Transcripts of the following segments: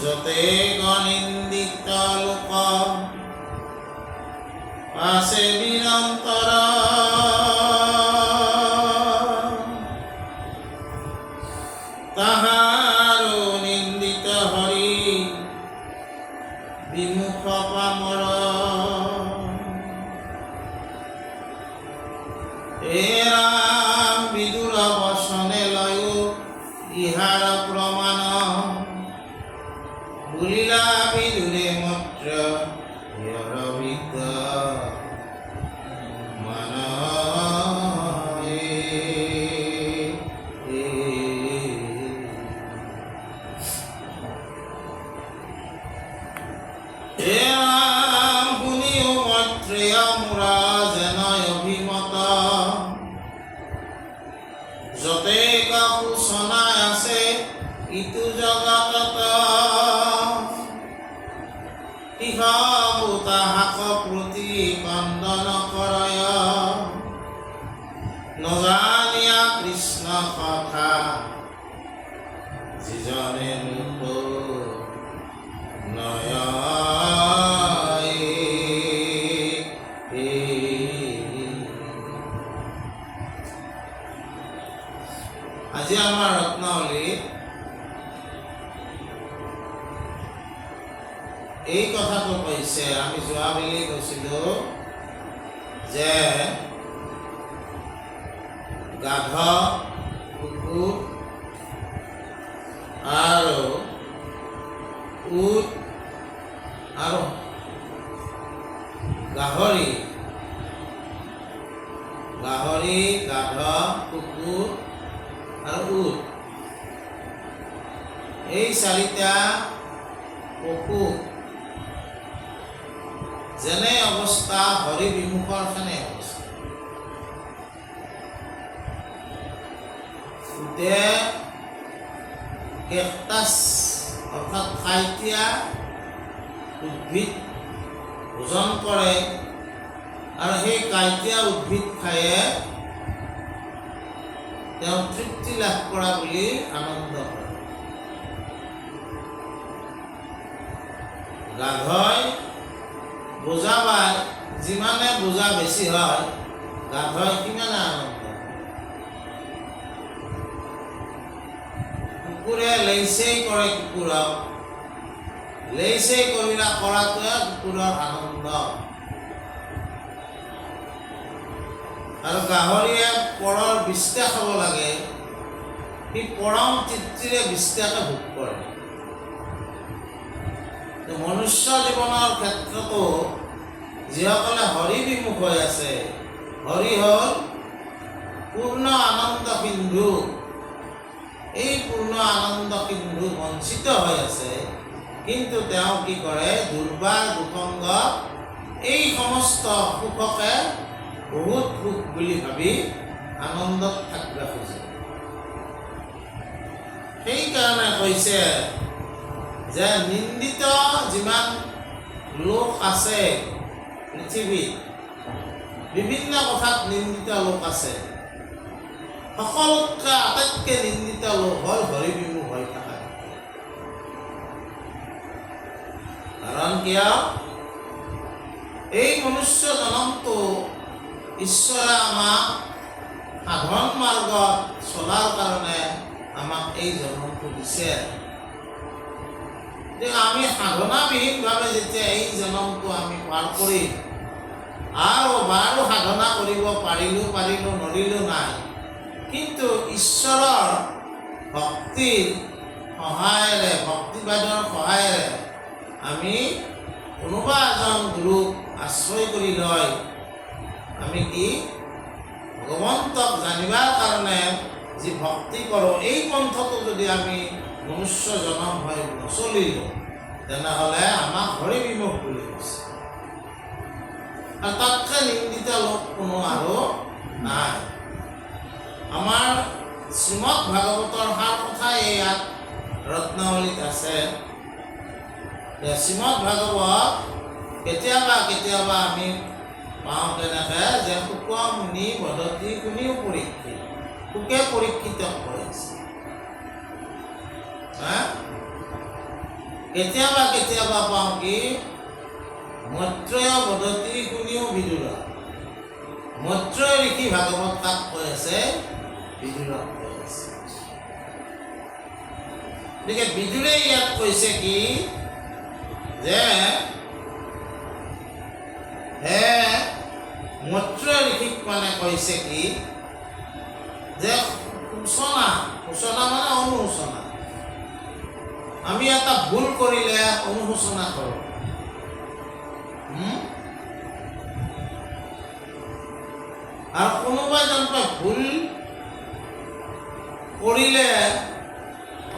যতে গনিন্দিত লোক আসে নিরন্তর তাহার নিন্দিত হরি বিমুখ পামর এরা বিদুর বসনে লয় ইহার প্রমাণ ভুলিলা বিদুরে মাত্র ইহর বিদ্য মান শুনিও মাত্রে মোরা যেন অভিমত যতে কাকু শনায় আছে ইতু জগতত ইহাবু তাহাক প্রতি কন্দন করয় নজানিয়া কৃষ্ণ কথা যিজনে মুখ নয় আজি আমাৰ ৰত্নাৱলী এই কথাটো কৈছে। আমি যোৱাবেলি কৈছিলোঁ যে গাধ কুকুৰ আৰু উট আৰু গাহৰি গাধ কুকুৰ আৰু উট, এই চাৰিটা পশু যেনে অৱস্থা হৰি বিমুখৰ সেনে অৱস্থা। উটে কেকটাছ অৰ্থাৎ খাইতীয়া উদ্ভিদ ভোজন কৰে আৰু সেই কাইটীয়া উদ্ভিদ খায়ে তেওঁ তৃপ্তি লাভ কৰা বুলি আনন্দ কৰে। গাধই বোজা বাই, যিমানে বোজা বেছি হয় গাধই সিমানে আনন্দ। কুকুৰে লেইছেই কৰে কুকুৰক, লেইছেই কৰাটোৱে কুকুৰৰ আনন্দ। আৰু গাহৰিয়ে পৰৰ বিষ্ঠা খাব লাগে, সি পৰম তৃপ্তিৰে বিষ্ঠাকে ভোগ কৰে। মনুষ্য জীৱনৰ ক্ষেত্ৰতো যিসকলে হৰি বিমুখ হৈ আছে, হৰি হ'ল পূৰ্ণ আনন্দ সিন্ধু, এই পূৰ্ণ আনন্দ সিন্ধু বঞ্চিত হৈ আছে, কিন্তু তেওঁ কি কৰে, দুৰ্বাৰ দুসংগ এই সমস্ত সুখকে বহুত সুখ বুলি ভাবি আনন্দত থাকিব খোজে। সেইকাৰণে কৈছে যে নিন্দিত যিমান লোক আছে পৃথিৱীত, বিভিন্ন কথাত নিন্দিত লোক আছে, সকলোতকৈ আটাইতকৈ নিন্দিত লোক হ'ল হৰি বিমুখ হৈ থকা। কাৰণ কিয়, এই মনুষ্য জনমটো ঈশ্বৰে আমাক সাধন মাৰ্গত চলাৰ কাৰণে আমাক এই জন্মটো দিছে। যে আমি সাধনাবিহীনভাৱে যেতিয়া এই জন্মটো আমি পাৰ কৰিম, আৰু বাৰু সাধনা কৰিব পাৰিলোঁ নৰিলোঁ নাই, কিন্তু ঈশ্বৰৰ ভক্তিৰ সহায়েৰে, ভক্তিবাদৰ সহায়েৰে আমি কোনোবা এজন গুৰুক আশ্ৰয় কৰি লয় আমি কি ভগৱন্তক জানিবাৰ কাৰণে যি ভক্তি কৰোঁ, এই পন্থটো যদি আমি মনুষ্য জনম হৈ নচলিলোঁ, তেনেহ'লে আমাক হৰি বিমুখ বুলি কৈছে। আৰু তাতকৈ নিন্দিত লোক কোনো আৰু নাই। আমাৰ শ্ৰীমদ ভাগৱতৰ সাৰ কথা ইয়াত ৰত্নাৱলীত আছে। শ্ৰীমদ ভাগৱত কেতিয়াবা আমি পাওঁ তেনেকৈ যে শুক মুনি বদতি কোনেও পৰীক্ষিত, শুকে পৰীক্ষিত কৰিছে। কেতিয়াবা পাওঁ কি মৈত্ৰেয় বদতি কোনেও বিদুৰ, মৈত্ৰেয় ঋষি ভাগৱত কাক কৈ আছে, বিদুৰক কৈ আছে। গতিকে বিদুৰে ইয়াত কৈছে কি যে হে মৈত্ৰেয় ঋষিক মানে কৈছে কি যে সূচনা মানে অনুশোচনা। আমি এটা ভুল কৰিলে অনুশোচনা কৰোঁ, আৰু কোনোবাই যেনেকৈ ভুল কৰিলে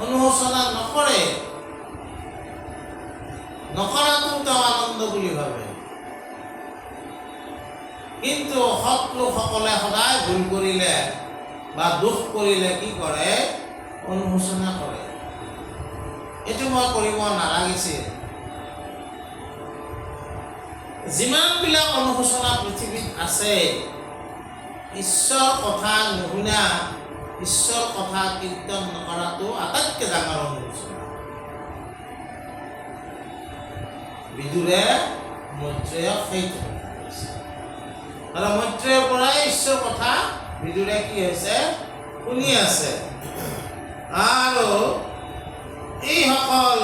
অনুশোচনা নকৰে, নকৰাটো তেওঁ আনন্দ বুলি ভাবে। কিন্তু সৎ লোকসকলে সদায় ভুল কৰিলে বা দুখ কৰিলে কি কৰে, অনুশোচনা কৰে, এইটো মই কৰিব নালাগিছিল। যিমানবিলাক অনুশোচনা পৃথিৱীত আছে, ঈশ্বৰ কথা নুশুনা, ঈশ্বৰ কথা কীৰ্তন নকৰাটো আটাইতকৈ ডাঙৰ অনুশোচনা। বিদুৰে মৈত্ৰেয়ক সেইটো কথা কৈছে, আৰু মৈত্ৰেয়ৰ পৰাই ঈশ্বৰ কথা বিদুৰে কি হৈছে শুনি আছে। আৰু এইসকল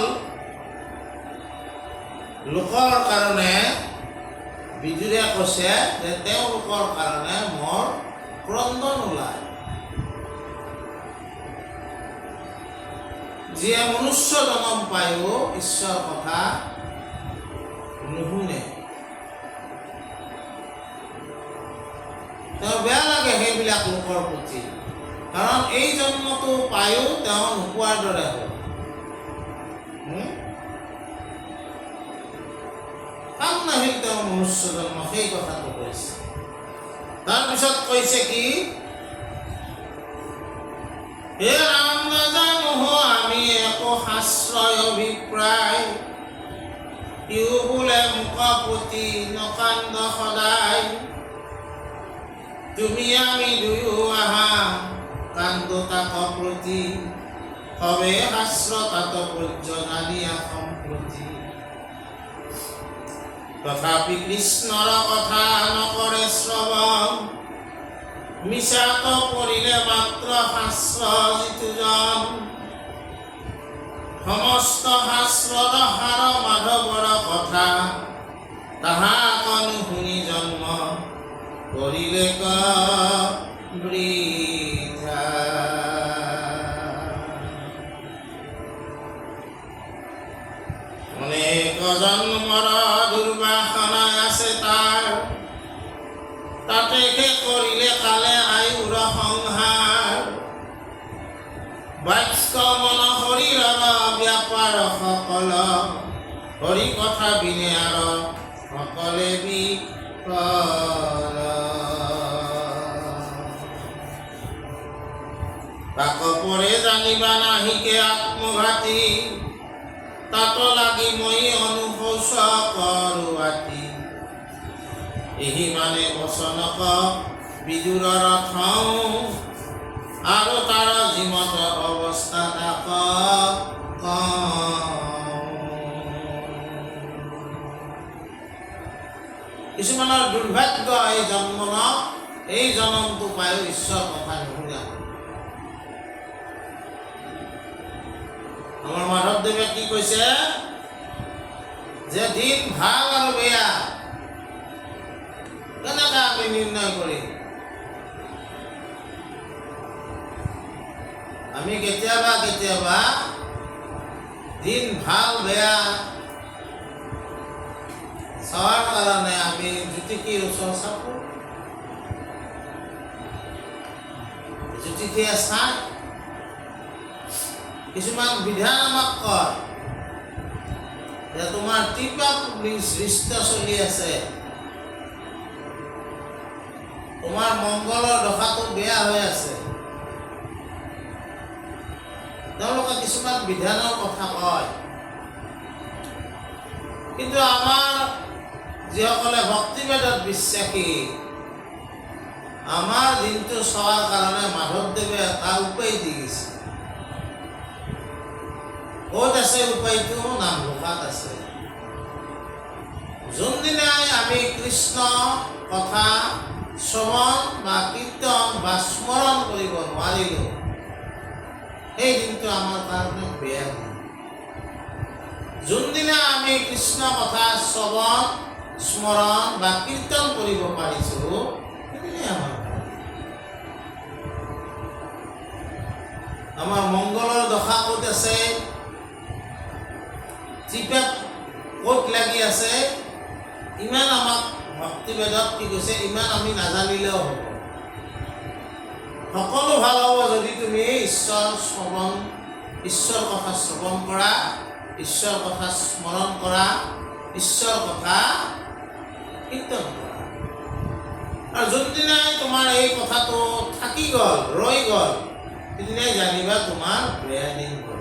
লোকৰ কাৰণে বিদুৰে কৈছে যে তেওঁলোকৰ কাৰণে মোৰ ক্ৰন্দন ওলায়। যিয়ে মনুষ্য জনম পায়ো ঈশ্বৰৰ কথা নুশুনে, তেওঁ বেয়া লাগে সেইবিলাক লোকৰ প্ৰতি। কাৰণ এই জন্মটো পায়ো তেওঁ নোপোৱাৰ দৰে হ'ল। কাম নাহিল তেওঁ মনুষ্য জন্ম, সেই কথাটো কৈছে। তাৰপিছত কৈছে কি, হে ৰাম নাজানো আমি একো শাস্ত্ৰয় অভিপ্ৰায়, ইও বোলে মুখপতি নকান্দ সদায়, তুমি আমি দুয়ো আহা কান্দ তাক প্ৰতি, সবে শাস্ত্ৰ তাৎপৰ্য জানিয়া সম্প্ৰতি। তথাপি কৃষ্ণৰ কথা নকৰে শ্ৰৱণ, মিছাত পৰিলে মাত্ৰ শাস্ত্ৰ যিটোজন, সমস্ত শাস্ত্ৰৰ সাৰ মাধৱৰ কথা, তাহা কনো শুনি জন্ম কৰিলে বৃথা। অনেক জন্মৰ দুৰ্বাসনা আছে তাৰ, তাতে কৰিলে কালে আয়ুৰ সংহাৰ, বাক্য মন শৰীৰৰ ব্যাপাৰ সকল, হৰি কথা বিনে আৰু সকলে বিফল। তাক পৰে জানিবা নাহিকে আত্মঘাতী, তাত লাগি মই অনুশোচ কৰোৱাতি, এহি মানে বচনক বিদুৰৰ থওঁ, আৰু তাৰ জীৱত অৱস্থা তাক কিছুমানৰ দুৰ্ভাগ্য এই জন্ম ন, এই জন্মটো পায়ো ঈশ্বৰ কথা নুশুনা। আমাৰ মাধৱদেৱে কি কৈছে যে দিন ভাল আৰু বেয়া কেনেকৈ আমি নিৰ্ণয় কৰিম? আমি কেতিয়াবা কেতিয়াবা দিন ভাল বেয়া চোৱাৰ কাৰণে আমি জ্যোতিষীৰ ওচৰ চাপোঁ, জ্যোতিষীয়ে চায়, কিছুমান বিধান আমাক কয় যে তোমাৰ টিপা দৃষ্ট চলি আছে, তোমাৰ মংগলৰ দশাটো বেয়া হৈ আছে। তেওঁলোকে কিছুমান বিধানৰ কথা কয়, কিন্তু আমাৰ যিসকলে ভক্তিবেদত বিশ্বাসী, আমাৰ দিনটো চোৱাৰ কাৰণে মাধৱদেৱে এটা উপায় দি গৈছে। ক'ত আছে উপায়টো? নামঘোষাত আছে। যোনদিনাই আমি কৃষ্ণ কথা শ্ৰৱণ বা কীৰ্তন বা স্মৰণ কৰিব নোৱাৰিলোঁ, সেই দিনটো আমাৰ কাৰণে বেয়া দিন। যোনদিনা আমি কৃষ্ণ কথা শ্ৰৱণ স্মৰণ বা কীৰ্তন কৰিব পাৰিছোঁ, সেইদিনাই আমাৰ মংগলৰ দশা ক'ত আছে, চিপেট ক'ত লাগি আছে, ইমান আমাক ভক্তিবেদত কি কৈছে, ইমান আমি নাজানিলেও হ'ব। সকলো ভাল হ'ব যদি তুমি ঈশ্বৰ কথা শ্ৰৱণ কৰা, ঈশ্বৰ কথা স্মৰণ কৰা, ঈশ্বৰ কথা কীৰ্তন কৰা। আৰু যোনদিনাই তোমাৰ এই কথাটো থাকি গ'ল, ৰৈ গ'ল, সেইদিনাই জানিবা তোমাৰ বেয়া দিন গ'ল।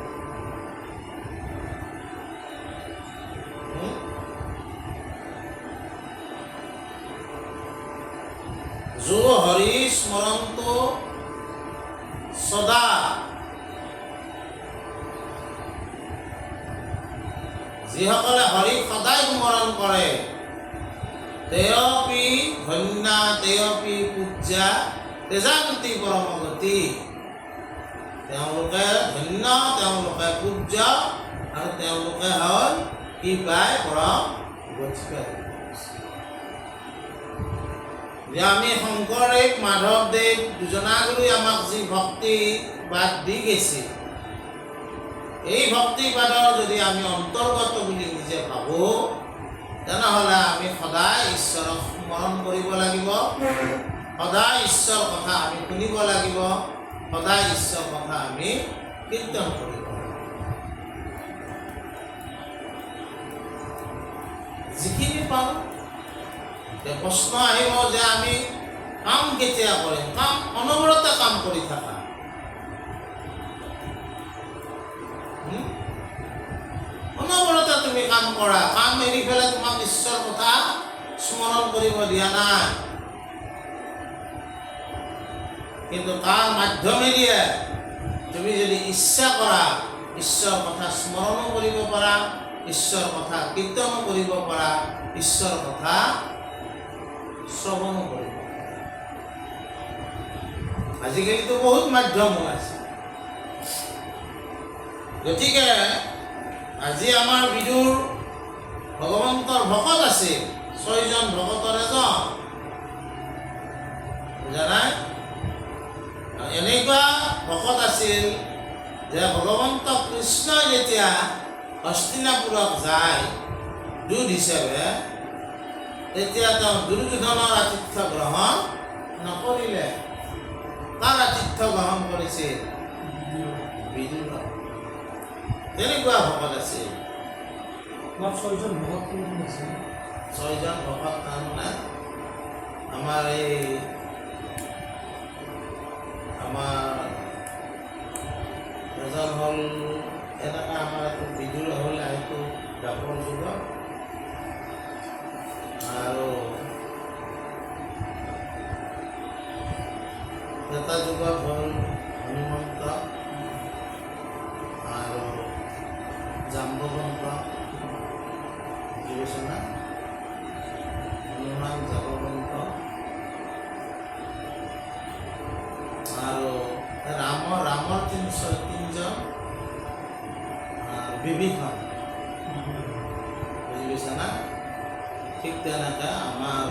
जो हरि स्मरंतो सदा, যিসকলে হৰি সদায় স্মৰণ কৰে, তেয়পি ধন্যা তেয়পি পূজ্যা তেজান্তি পৰমগতি। তেওঁলোকে ধন্য, তেওঁলোকে পূজ্য, আৰু তেওঁলোকে হ'ল কি পায়? পৰম গতি পায়। যে আমি শংকৰদেৱ মাধৱদেৱ দুজনাগুৰুই আমাক যি ভক্তি বাদ দি গৈছিল, এই ভক্তিবাদৰ যদি আমি অন্তৰ্গত বুলি নিজে ভাবোঁ, তেনেহ'লে আমি সদায় ঈশ্বৰক স্মৰণ কৰিব লাগিব, সদায় ঈশ্বৰৰ কথা আমি শুনিব লাগিব, সদায় ঈশ্বৰ কথা আমি কীৰ্তন কৰিব লাগিব। যিখিনি পাওঁ প্ৰশ্ন আহিব যে আমি কাম কেতিয়া কৰিম, কাম অনবৰতে কাম কৰি থাকা। অনবৰতে তুমি কাম কৰা, কাম এৰি পেলাই তোমাক ঈশ্বৰৰ কথা স্মৰণ কৰিব দিয়া নাই। কিন্তু তাৰ মাধ্যমেদিয়ে তুমি যদি ইচ্ছা কৰা ঈশ্বৰৰ কথা স্মৰণো কৰিব পাৰা, ঈশ্বৰৰ কথা কীৰ্তনো কৰিব পাৰা, ঈশ্বৰৰ কথা শ্ৰৱণো কৰিব পাৰা। আজিকালিতো বহুত মাধ্যম ওলাইছে। গতিকে আজি আমাৰ বিদুৰ ভগৱন্তৰ ভকত আছিল, 6জন ভকতৰ এজন, বুজা নাই? এনেকুৱা ভকত আছিল যে ভগৱন্ত কৃষ্ণই যেতিয়া হস্তিনাপুৰত যায় দূত হিচাপে, তেতিয়া তেওঁ দুৰ্যোধনৰ আতিথ্য গ্ৰহণ নকৰিলে। তাৰ আতিথ্য গ্ৰহণ কৰিছিল বিদুৰ। তেনেকুৱা ভকত আছিল। 6জন ভকত কোন আছিল? 6জন ভকত তাৰমানে আমাৰ এজন হ'ল এনেকুৱা, আমাৰ এইটো বিদুৰ হ'ল এইটো দ্বাপৰ যুগৰ, আৰু এটা যুগত হ'ল হনুমন্ত আৰু জাম্বৱন্ত। বিবেচনা হনুমান, জাম্বৱন্ত আৰু ৰামৰ 3জন, বিভীষণ। বুজি পাইছা না? ঠিক তেনেকৈ আমাৰ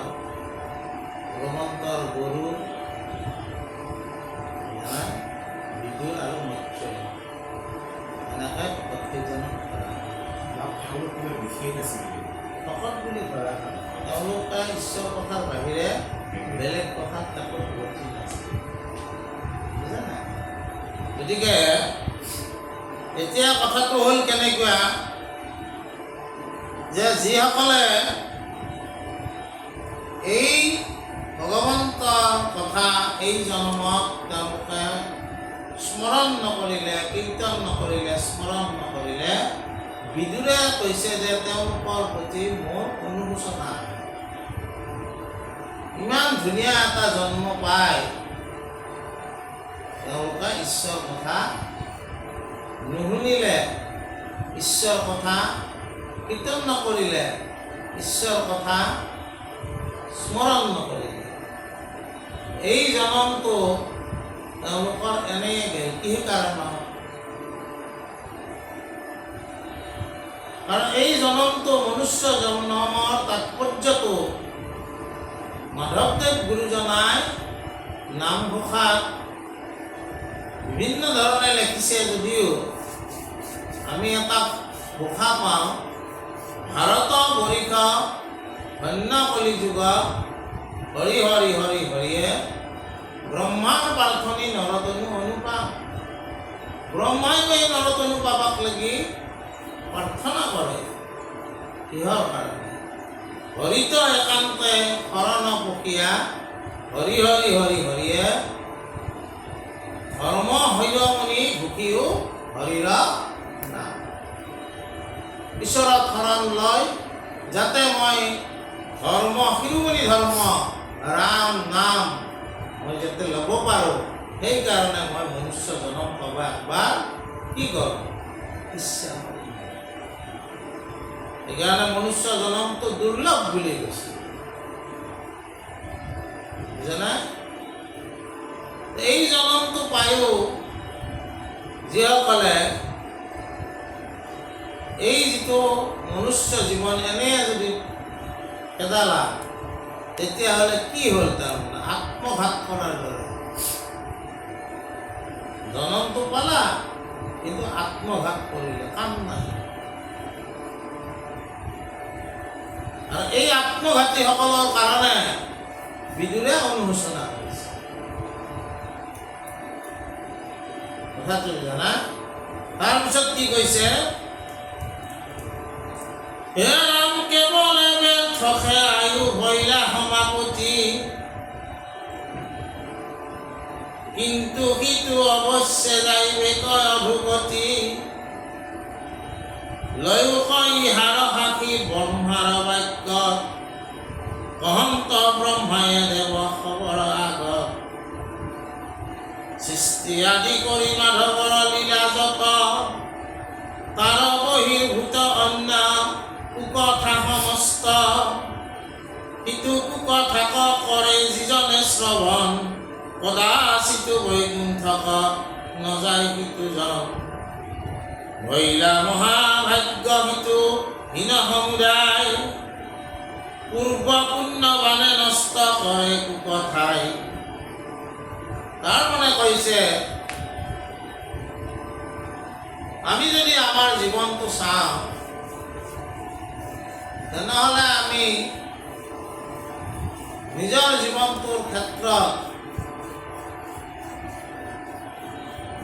ভগৱন্তৰ গৰু, বিদুৰ আৰু মৎস্য, এনেকৈ ভকতকেইজনক বিশেষ আছিল ভকত বুলি ধৰা হয়। তেওঁলোকে ঈশ্বৰ কথাৰ বাহিৰে বেলেগ কথাত তাকো গতি নাছিল, বুজা নাই? গতিকে এতিয়া কথাটো হ'ল কেনেকুৱা যে যিসকলে এই ভগৱন্তৰ কথা এই জন্মত তেওঁলোকে স্মৰণ নকৰিলে, কীৰ্তন নকৰিলে, স্মৰণ নকৰিলে, বিদুৰে কৈছে যে তেওঁলোকৰ প্ৰতি মোৰ অনুশোচনা। ইমান ধুনীয়া এটা জন্ম পাই তেওঁলোকে ঈশ্বৰ কথা নুশুনিলে, ঈশ্বৰ কথা কীৰ্তন নকৰিলে, ঈশ্বৰ কথা স্মৰণ নকৰিলে। এই জনমটো তেওঁলোকৰ এনেই গ'ল। কি কাৰণত? কাৰণ এই জনমটো মনুষ্য জন্মৰ তাৎপৰ্যটো মাধৱদেৱ গুৰুজনাই নামঘোষাত বিভিন্ন ধৰণে লিখিছে যদিও আমি এটা ঘোষা পাওঁ, ভাৰত বৰিষ ধন্য কলিযুগ হৰি হৰি হৰি হৰিয়ে ব্ৰহ্মাৰ প্ৰাৰ্থনী নৰতনু অনুপাম। ব্ৰহ্মাই এই নৰতনু পাবাক লাগি প্ৰাৰ্থনা কৰে। কিহৰ কাৰণে? হৰিত একান্তে শৰণ পকীয়া হৰি হৰি হৰি হৰিয়ে ধৰ্ম হৈৰমণি ভুকিও হৰিৰ নাম। ঈশ্বৰত শৰণ লয় যাতে মই ধৰ্ম, শিৰোমণি ধৰ্ম ৰাম নাম মই যাতে ল'ব পাৰোঁ, সেইকাৰণে মই মনুষ্য জনম পাব একবাৰ কি কৰোঁ? ইচ্ছা কৰোঁ। সেইকাৰণে মনুষ্য জনমটো দুৰ্লভ বুলি কৈছে, বুজা? এই জনমটো পায়ো যিসকলে এই যিটো মনুষ্য জীৱন এনে যদি খেদালা, তেতিয়াহ'লে কি হ'ল? তাৰমানে আত্মঘাত কৰাৰ দৰে। জনমটো পালা কিন্তু আত্মঘাত কৰিলে, কাম নাই। আৰু এই আত্মঘাতীসকলৰ কাৰণে বিদুৰে অনুশোচনা কৰিছে। কথাটো জানা তাৰপিছত কি কৈছে হে ৰাম কেৱলে ব্যৰ্থহে আয়ু হৈলা সমাপতি কিন্তু সিটো অৱশ্যে যাইবে কয় অধুগতি লয়ো কয় ইহাৰ সাক্ষী ব্ৰহ্মাৰ বাক্য কহন্ত ব্ৰহ্মায়ে দেৱ খবৰ আগত সৃষ্টি আদি কৰি মাধৱৰ লীলা যত তাৰ বহিৰ্ভূত অন্য কুকথা সমস্ত সিটো কুকথাক কৰে যিজনে শ্ৰৱণ কদাচিতো বৈকুণ্ঠক নযায় সিটো জন মহিলা মহাভাগ্য সিটো হীন সমুদায় পূৰ্ব পুণ্যবানে নষ্ট কৰে কুকথাই তাৰ মানে কৈছে আমি যদি আমাৰ জীৱনটো চাওঁ তেনেহ'লে আমি নিজৰ জীৱনটোৰ ক্ষেত্ৰত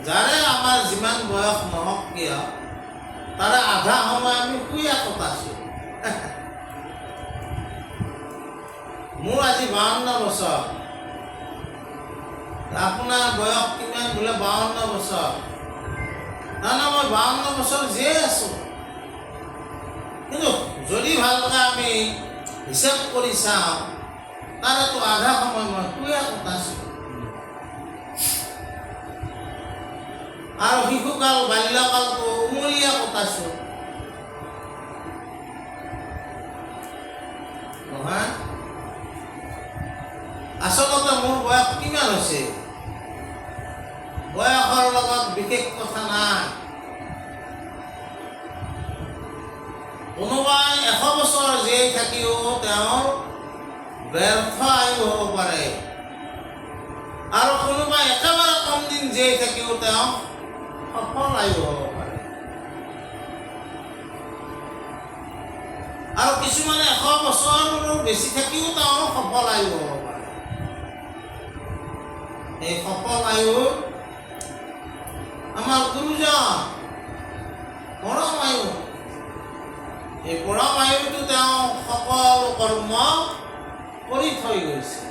যাৰে আমাৰ যিমান বয়স নহওক কিয় তাৰে আধা সময় আমি শুইয়া কটাইছোঁ মোৰ আজি 52 বছৰ আপোনাৰ বয়স কিমান বোলে 52 বছৰ তাৰমানে মই 52 বছৰ জীয়াই আছোঁ কিন্তু যদি ভালকৈ আমি হিচাপ কৰি চাওঁ তাৰেতো আধা সময় মই শুইয়া কটাইছোঁ আৰু শিশুকাল বাল্যকালটো উমলীয়া কটাইছোঁ নহয় আচলতে মোৰ বয়স কিমান হৈছে বয়সৰ লগত বিশেষ কথা নাই কোনোবাই 100 বছৰ জীয়াই থাকিও তেওঁৰ ব্যৰ্থ আয়ু হ'ব পাৰে আৰু কোনোবাই একেবাৰে কম দিন জীয়াই থাকিও তেওঁ সফল আয়ু হ'ব পাৰে আৰু কিছুমানে 100 বছৰৰ বেছি থাকিও তেওঁ সফল আয়ু হ'ব পাৰে এই সফল আয়ু আমাৰ গুৰুজন পৰম আয়ু এই পৰম আয়ুটো তেওঁ সকলো কৰ্ম কৰি থৈ গৈছে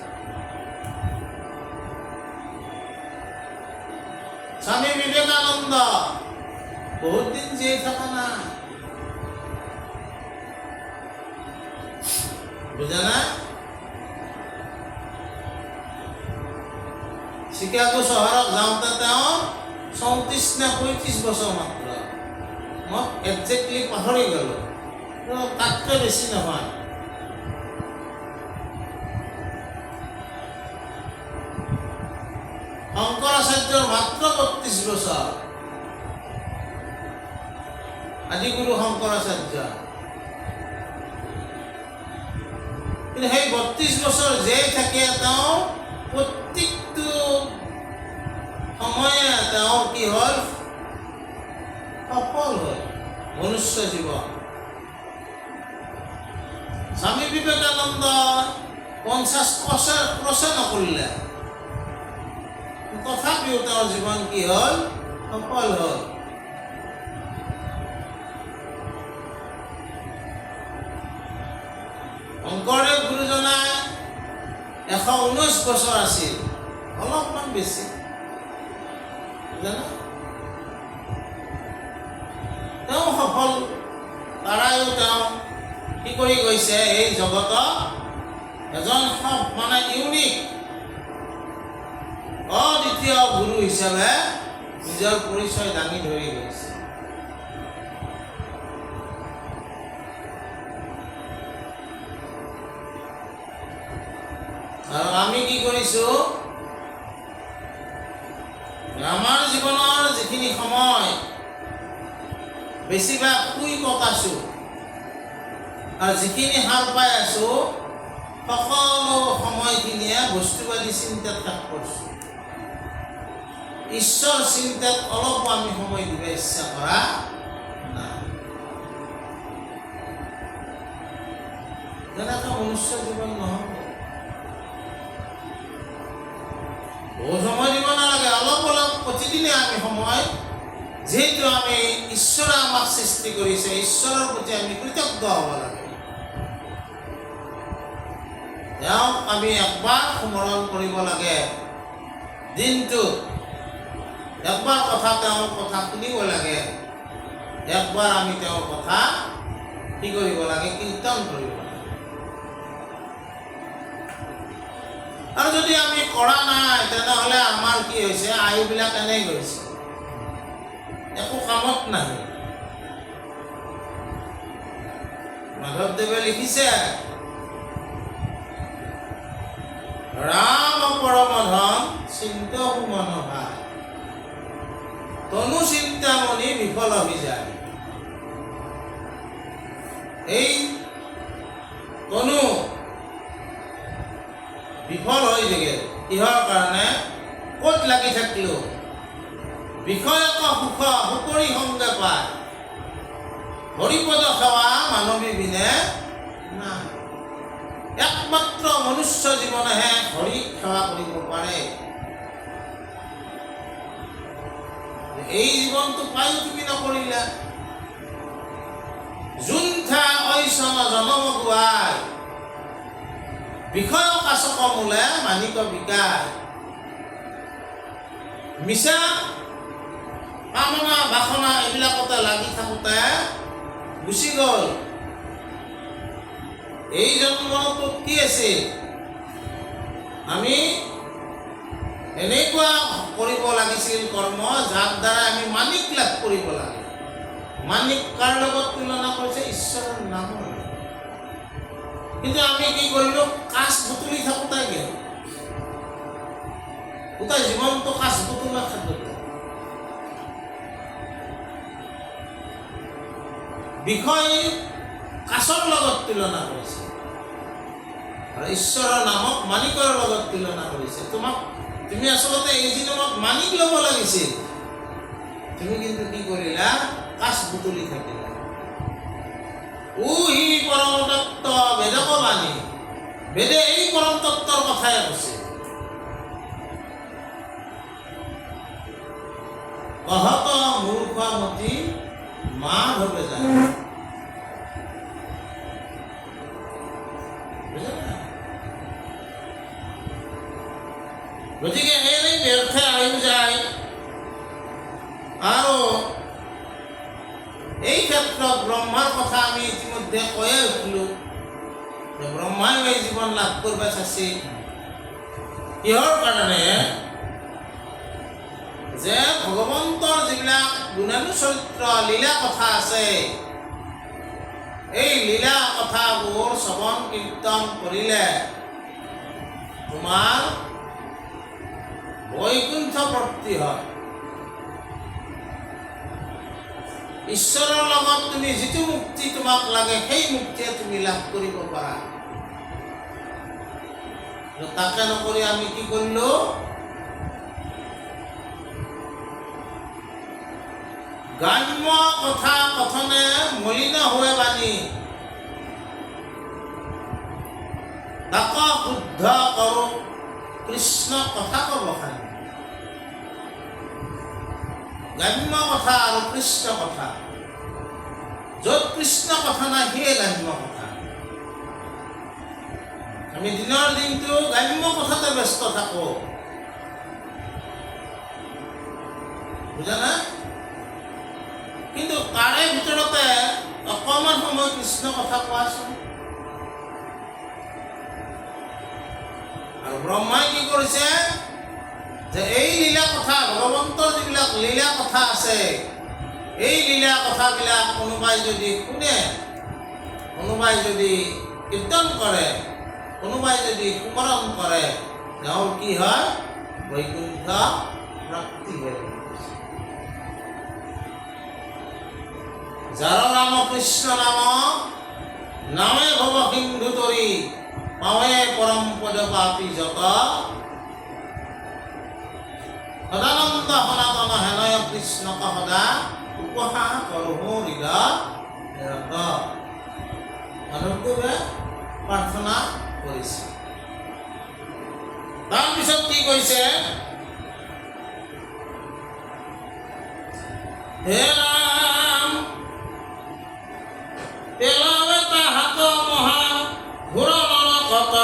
স্বামী বিবেকানন্দ বহুত দিন জীয়াই থকা নাই বুজা না চিকাগো চহৰত যাওঁতে তেওঁ 34 নে 35 বছৰ মাত্ৰ মই একজেক্টলি পাহৰি গ'লোঁ তাতকৈ বেছি নহয় শংকৰাচাৰ্যৰ মাত্ৰ 32 বছৰ আদিগুৰু শংকৰাচাৰ্য কিন্তু সেই 32 বছৰ জীয়াই থাকে তেওঁ প্ৰত্যেকটো সময়ে তেওঁ কি হ'ল সফল হ'ল মনুষ্য জীৱন স্বামী বিবেকানন্দ 50% নকৰিলে তথাপিও তেওঁৰ জীৱন কি হ'ল সফল হ'ল শংকৰদেৱ গুৰুজনাই 119 বছৰ আছিল অলপমান বেছি জানা তেওঁ সফল তাৰায়ো তেওঁ কি কৰি গৈছে এই জগতত এজন মানে ইউনিক অদ্বিতীয় গুৰু হিচাপে নিজৰ পৰিচয় দাঙি ধৰি গৈছে আৰু আমি কি কৰিছোঁ আমাৰ জীৱনৰ যিখিনি সময় বেছিভাগ শুই কটাইছোঁ আৰু যিখিনি সাৰ পাই আছোঁ সকলো সময়খিনিয়ে বস্তুবাদী চিন্তাত কাট কৰিছোঁ ঈশ্বৰ চিন্তাত অলপো আমি সময় দিব ইচ্ছা কৰা নাই যেনেকৈ মনুষ্য জীৱন নহ'ব বহুত সময় দিব নালাগে অলপ অলপ প্ৰতিদিনে প্ৰতিদিনে আমি সময় যিহেতু আমি ঈশ্বৰে আমাক সৃষ্টি কৰিছে, ঈশ্বৰৰ প্ৰতি আমি কৃতজ্ঞ হ'ব লাগে। তেওঁক আমি একবাৰ স্মৰণ কৰিব লাগে। দিনটোত একবাৰ তেওঁৰ কথা শুনিব লাগে, একবাৰ আমি তেওঁৰ কথা কি কৰিব লাগে? কীৰ্তন কৰিব লাগে। আৰু যদি আমি কৰা নাই তেনেহ'লে আমাৰ কি হৈছে? আয়ুবিলাক এনেই গৈছে, একো কামত নাহে। মাধৱদেৱে লিখিছে, ৰাম পৰম ধন চিন্ত সুমনভা, তনু চিন্তামণি বিফল হৈ যায়। এই তনু বিফল হৈ থাকে কিহৰ কাৰণে? ক'ত লাগি থাকিলো? বিষয়ক সুখ সুকৰি সংগে পায়, হৰিপদ সেৱা মানৱী বিনে না। একমাত্ৰ মনুষ্য জীৱনেহে হৰি সেৱা কৰিব পাৰে। এই জীৱনটো পায়ো তুমি নকৰিলা। যোনথা ঐচন জনম গুৱাই, বিষয় কাচক মূলে মানিক বিকায়। মিছা কামনা বাসনা এইবিলাকতে লাগি থাকোঁতে গুচি গ'ল। এই জন্মটো কি আছিল? আমি এনেকুৱা কৰিব লাগিছিল কৰ্ম যাৰ দ্বাৰা আমি মানিক লাভ কৰিব লাগে। মানিক কাৰ লগত তুলনা কৰিছে? ঈশ্বৰৰ নামৰ। কিন্তু আমি কি কৰিলো? কাজ বুটলি থাকোঁতে গেল। গোটেই জীৱনটো কাজ বুটলা থাকোঁতে বিষয় কাছৰ লগত তুলনা কৰিছে আৰু ঈশ্বৰৰ নামক মানিকৰ লগত তুলনা কৰিছে। তুমি আচলতে এই জীৱনত মানিক ল'ব লাগিছিল, তুমি কিন্তু কি কৰিলা? কাছ বুটলি থাকিলা। হি পৰম তত্ত্ব বেদক বাণী, বেদে এই পৰম তত্ত্বৰ কথাই কৈছে। কহত মূৰ্খ মতি মাধৱে যায়। গতিকে এনেই ব্যৰ্থ আহি যায়। আৰু এই ক্ষেত্ৰত ব্ৰহ্মাৰ কথা আমি ইতিমধ্যে কৈয়ে উঠিলো যে ব্ৰহ্মাই এই জীৱন লাভ কৰিব চাইছে। কিহৰ কাৰণে? যে ভগৱন্তৰ যিবিলাক গুণানু চৰিত্ৰ লীলা কথা আছে, এই লীলা কথাবোৰ শ্ৰৱণ কীৰ্তন কৰিলে তোমাৰ বৈকুণ্ঠ প্ৰাপ্তি হয়। ঈশ্বৰৰ লগত তুমি যিটো মুক্তি তোমাক লাগে সেই মুক্তিয়ে তুমি লাভ কৰিব পাৰা। তাকে নকৰি আমি কি কৰিলো? গ্ৰাম্য কথা কথনে মলিন হৈ বাণী, তাক শুদ্ধ কৰো কৃষ্ণ কথা কব খানি। গ্ৰাম্য কথা আৰু কৃষ্ণ কথা, য'ত কৃষ্ণ কথা নাই সেয়ে গ্ৰাম্য কথা। আমি দিনৰ দিনটো গ্ৰাম্য কথাতে ব্যস্ত থাকো, বুজা না? কিন্তু তাৰে ভিতৰতে অকণমান সময় কৃষ্ণ কথা কোৱাচোন। আৰু ব্ৰহ্মাই কি কৰিছে? যে এই লীলা কথা, ভগৱন্তৰ যিবিলাক লীলা কথা আছে, এই লীলা কথাবিলাক কোনোবাই যদি শুনে, কোনোবাই যদি কীৰ্তন কৰে, কোনোবাই যদি স্মৰণ কৰে, তেওঁৰ কি হয়? বৈকুণ্ঠ প্ৰাপ্তি হয়। যাৰ নাম কৃষ্ণ নাম নামে ভৱ সিন্ধু তৰি, পাৱে পৰম পদ পাপী যত। সদানন্দ সনাতন হেনয় কৃষ্ণক সদা উপহাস কৰহো হৃদয় নিৰত। মাধৱদেৱে প্ৰাৰ্থনা কৰিছে। তাৰপিছত কি কৈছে? হে ৰাম পেলাৱে তাহাত মহা ঘূৰণৰ কত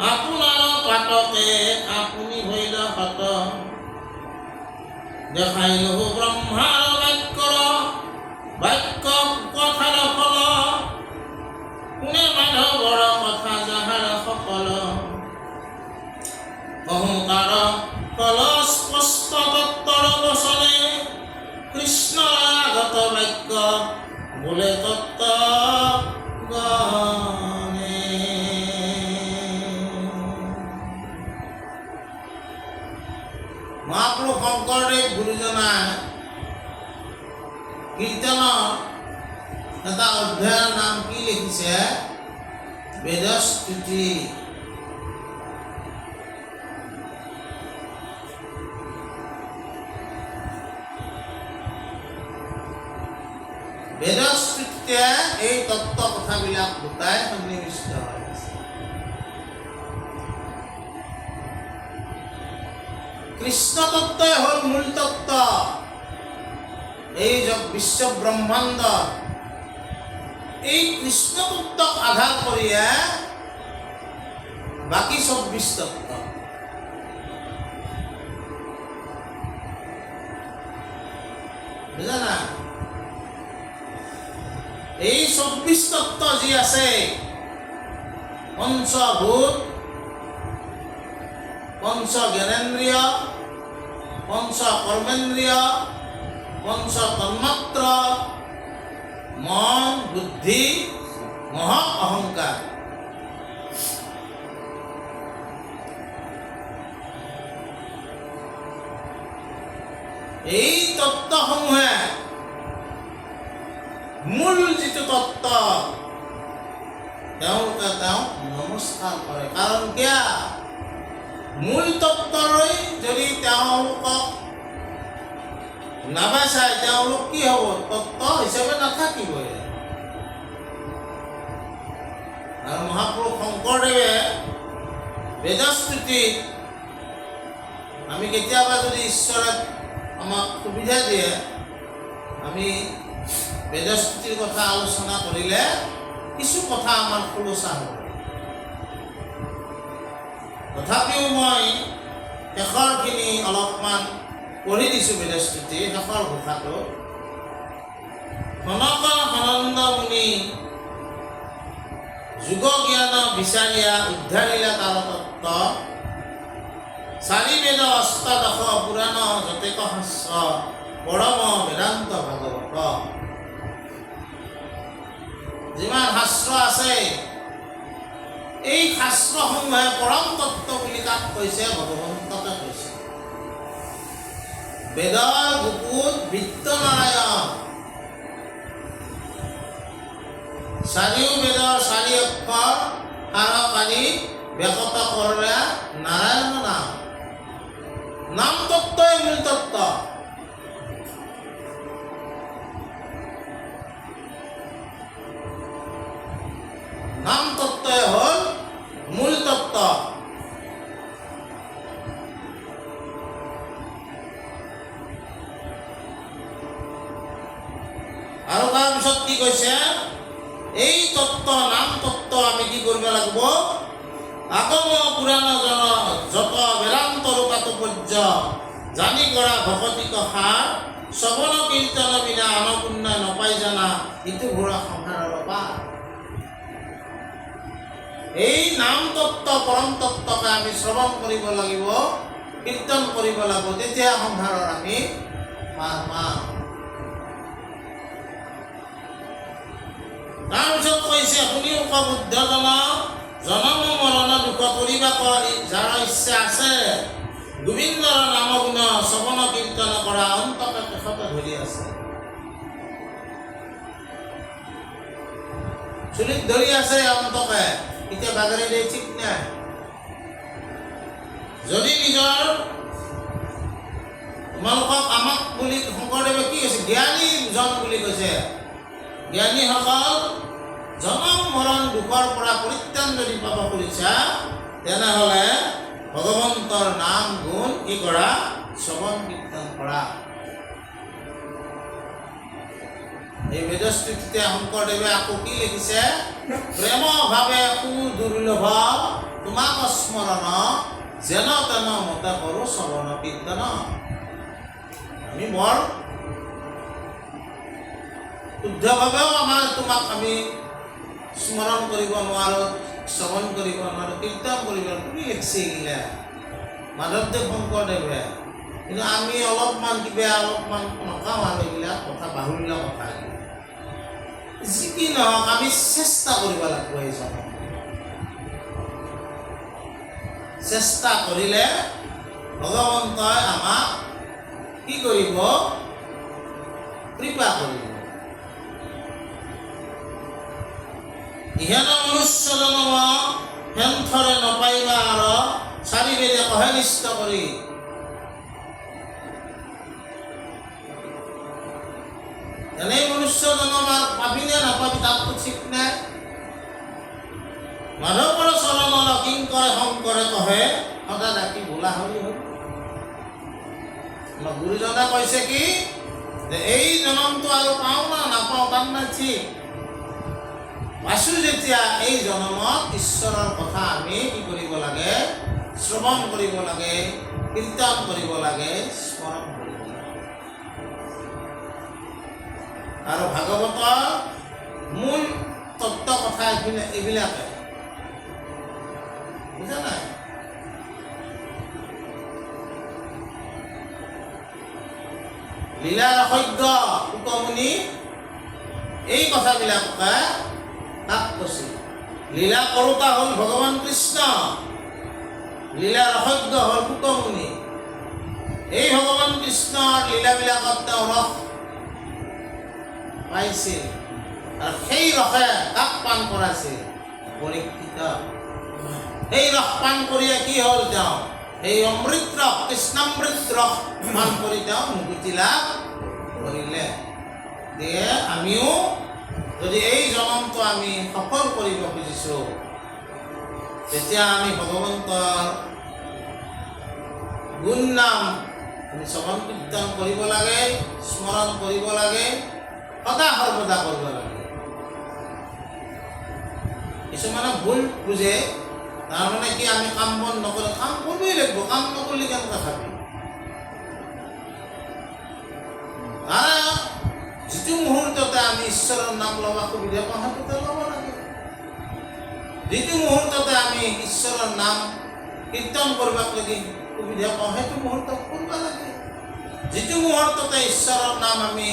আপোনাৰ পাতকে আপুনি হৈল হত দেখাইলো ব্ৰহ্মাৰ বাক্য কথাৰ ফল কোনে মাধৱৰ কথা যাহাৰ সকল অহংকাৰ ফল স্পষ্ট তত্তৰ বচনে কৃষ্ণৰ আগত বাক্য বোলে তত্ত্ব গণে। মহাপুৰুষ শংকৰদেৱ গুৰুজনাই কীৰ্তনৰ এটা অধ্যায়ৰ নাম কি লিখিছে? বেদস্তুতি। বেদস্তুতিতে এই তত্ত্ব কথাবিলাক গোটাই সন্নিৱিষ্ট হৈ আছে। কৃষ্ণ তত্ত্বই হ'ল মূল তত্ত্ব। এই বিশ্ব ব্ৰহ্মাণ্ড এই কৃষ্ণ তত্ত্বক আধাৰ কৰিয়ে বাকী ২৪ তত্ত্ব। বুজা না? এই ২৪ তত্ত্ব যি আছে পঞ্চভূত, পঞ্চ জ্ঞানেন্দ্ৰিয়, পঞ্চ কৰ্মেন্দ্ৰিয়, পঞ্চ তন্মাত্ৰ, মন, বুদ্ধি, মহ, অহংকাৰ। এই তত্ত্বসমূহে মূল যিটো তত্ত্ব তেওঁলোকে তেওঁক নমস্কাৰ কৰে। কাৰণ কিয়? মূল তত্ত্বলৈ যদি তেওঁলোকক নাবাচায় তেওঁলোক কি হ'ব? তত্ত্ব হিচাপে নাথাকিবই। আৰু মহাপুৰুষ শংকৰদেৱে বেদস্তুতিত আমি কেতিয়াবা যদি ঈশ্বৰে আমাক সুবিধা দিয়ে আমি বেদস্তুতিৰ কথা আলোচনা কৰিলে কিছু কথা আমাৰ খোলোচা হ'ব। তথাপিও মই শেষৰখিনি অলপমান পঢ়ি দিছোঁ। বেদস্তুতি শেষৰ ঘোষাটো সনক সনন্দ মুনি যোগ জ্ঞান বিচাৰিয়া উদ্ধাৰিলা তাৰ তত্ত্ব ৪ বেদ অষ্টাদশ পুৰাণ যতেক শাস্ত্ৰ পৰম বেদান্ত ভাগৱত। যিমান শাস্ত্ৰ আছে এই শাস্ত্ৰসমূহে পৰম তত্ত্ব বুলি কাক কৈছে? ভগৱন্তকে কৈছে। বেদৰ বুকুত বিত্তনাৰায়ণ, চাৰিও বেদৰ ৪ অক্ষৰ সাৰকাৰী ব্যাকত কৰে নাৰায়ণ নাম। নাম তত্ত্বই মূল তত্ত্ব। নাম তত্ত্বই হ'ল মূল তত্ত্ব। আৰু তাৰপিছত কি কৈছে? এই তত্ত্ব নাম তত্ত্ব আমি কি কৰিব লাগিব? আগম পুৰাণ যত বেদান্ত লোকাতপৰ্য জানি কৰা ভকতিক সাৰ শ্ৰৱণ কীৰ্তন বিনা আনপুণ্য নপাই জানা ইটো ঘোৰা সংসাৰৰ পাৰ। এই নাম তত্ত্ব পৰম তত্ত্বকে আমি শ্ৰৱণ কৰিব লাগিব, কীৰ্তন কৰিব লাগিব, তেতিয়া সংসাৰৰ আমি পাৰ পাম। তাৰপিছত কৈছে শুনিও ক বুদ্ধজন জনম মৰণ দুখ কৰিবাক যাৰ ইচ্ছা আছে গোবিন্দৰ নাম গুণ শ্ৰৱণ কীৰ্তন কৰা অন্তকে শেষতে ধৰি আছে। চুলিত ধৰি আছে অন্তকে, এতিয়া বাগৰি দিয়ে ঠিক নাই। যদি নিজৰ তোমালোকক আমাক বুলি শংকৰদেৱে কি কৈছে? জ্ঞানীজন বুলি কৈছে। জ্ঞানীসকল জনম মৰণ দুখৰ পৰা পৰিত্ৰাণ যদি পাব খুজিছা তেনেহ'লে ভগৱন্তৰ নাম গুণ কি কৰা? শ্ৰৱণ কীৰ্তন কৰা। এই বেদস্তুতিতে শংকৰদেৱে আকৌ কি লিখিছে? প্ৰেম ভাৱে সুদুৰ্লভ তোমাক স্মৰণ যেন তেন মতে কৰোঁ শ্ৰৱণ কীৰ্তন। আমি বৰ শুদ্ধভাৱেও আমাৰ তোমাক আমি স্মৰণ কৰিব নোৱাৰোঁ, শ্ৰৱণ কৰিব নোৱাৰোঁ, কীৰ্তন কৰিব নোৱাৰোঁ। তুমি লিখিছে এইগিলা মাধৱদেৱ শংকৰদেৱে। কিন্তু আমি অলপমান নকাওঁ আৰু এইবিলাক কথা, বাহুল্য কথা। যি কি নহওক আমি চেষ্টা কৰিব লাগিব। এই জনম চেষ্টা কৰিলে ভগৱন্তই আমাক কি কৰিব? কৃপা কৰিব। ইহেন মনুষ্য জনম হেন থৰে নপাইবা আৰু চাৰিবেদে কহে নিষ্ঠ কৰি। এনেই মনুষ্য জনম আৰু পাবি নে নাপাবি তাততো ঠিক নাই। মাধৱৰ চৰণৰ কিংকৰে শংকৰে কহে সদা ডাকি বোলা হৰি হ'ল। আমাৰ গুৰুজনে কৈছে কি যে এই জনমটো আৰু পাওঁ না নাপাওঁ তাৰ নাই ঠিক। পাইছোঁ যেতিয়া এই জনমত ঈশ্বৰৰ কথা আমি কি কৰিব লাগে? শ্ৰৱণ কৰিব লাগে, কীৰ্তন কৰিব লাগে, স্মৰণ কৰিব লাগে। আৰু ভাগৱতৰ মূল তত্ত্ব কথা এইবিলাকে, বুজা নাই? লীলা ৰসজ্ঞ শুকমুনি এই কথাবিলাককে তাক কৈছিল। লীলা কৰোতা হ'ল ভগৱান কৃষ্ণ, লীলা ৰসজ্ঞ হ'ল শুকমুনি। এই ভগৱান কৃষ্ণৰ লীলাবিলাকত তেওঁ ৰস পাইছিল আৰু সেই ৰসে কাক পান কৰাইছিল? পৰীক্ষিত। সেই ৰস পান কৰিয়ে কি হ'ল? তেওঁ এই অমৃত ৰস, কৃষ্ণামৃত ৰস পান কৰি তেওঁ মুকুতি লাভ কৰিলে। গতিকে আমিও যদি এই জনমটো আমি সফল কৰিব খুজিছোঁ, তেতিয়া আমি ভগৱন্তৰ গুণ নাম আমি শ্ৰৱণ কীৰ্তন কৰিব লাগে, স্মৰণ কৰিব লাগে, সদা সৰ্বদা কৰিব লাগে। কিছুমানে ভুল বুজে, তাৰমানে কি আমি কাম বন নকৰোঁ। কাম কৰিবই লাগিব, কাম নকৰিলে কেনেকৈ খাবি? যিটো মুহূৰ্ততে আমি ঈশ্বৰৰ নাম ল'ব সুবিধা পাওঁ সেইটোতে ল'ব লাগে। যিটো মুহূৰ্ততে আমি ঈশ্বৰৰ নাম কীৰ্তন কৰিব লাগে সুবিধা পাওঁ সেইটো মুহূৰ্তত কৰিব লাগে। যিটো মুহূৰ্ততে ঈশ্বৰৰ নাম আমি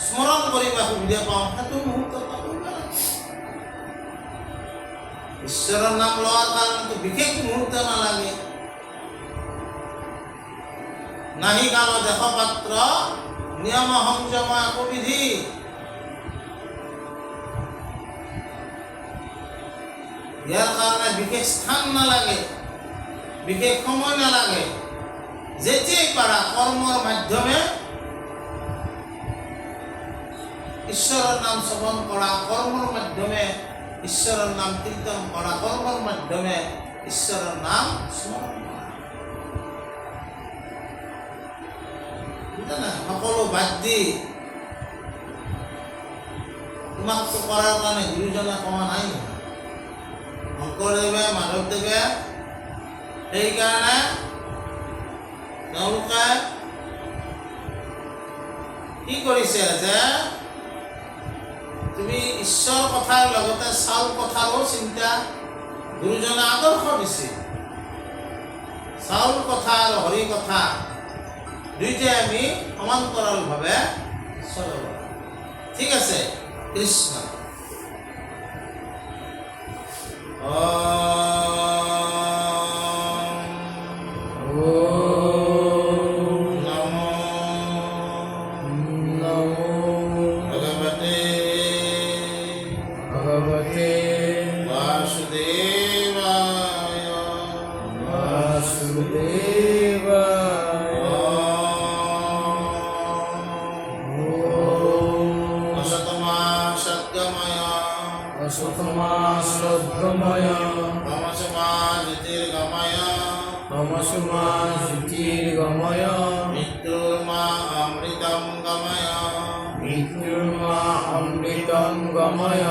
স্মৰণ কৰিব সুবিধা পাওঁ সেইটো মুহূৰ্তত কৰিব লাগে। ঈশ্বৰৰ নাম লোৱাৰ কাৰণেতো বিশেষ মুহূৰ্ত নালাগে। নাহি কাল দেশ পাত্ৰ নিয়ম সংযম একবিধি। ইয়াৰ কাৰণে বিশেষ স্থান নালাগে, বিশেষ সময় নালাগে। যেতিয়াই পাৰা কৰ্মৰ মাধ্যমে ঈশ্বৰৰ নাম শ্ৰৱণ কৰা, কৰ্মৰ মাধ্যমে ঈশ্বৰৰ নাম কীৰ্তন কৰা, কৰ্মৰ মাধ্যমে ঈশ্বৰৰ নাম স্মৰণ কৰা। সকলো বাদ দি তোমাকতো কৰাৰ কাৰণে গুৰুজনে কোৱা নাই। শংকৰদেৱে, মাধৱদেৱে সেইকাৰণে তেওঁলোকে কি কৰিছে যে তুমি ঈশ্বৰ কথাৰ লগতে চাউল কথাৰো চিন্তা গুৰুজনে আদৰ্শ দিছে। চাউল কথা আৰু হৰি কথা দুইটাই আমি সমান্তৰালভাৱে চলাব। ঠিক আছে, কৃষ্ণ। Mriturma amritam gamaya. সংগময়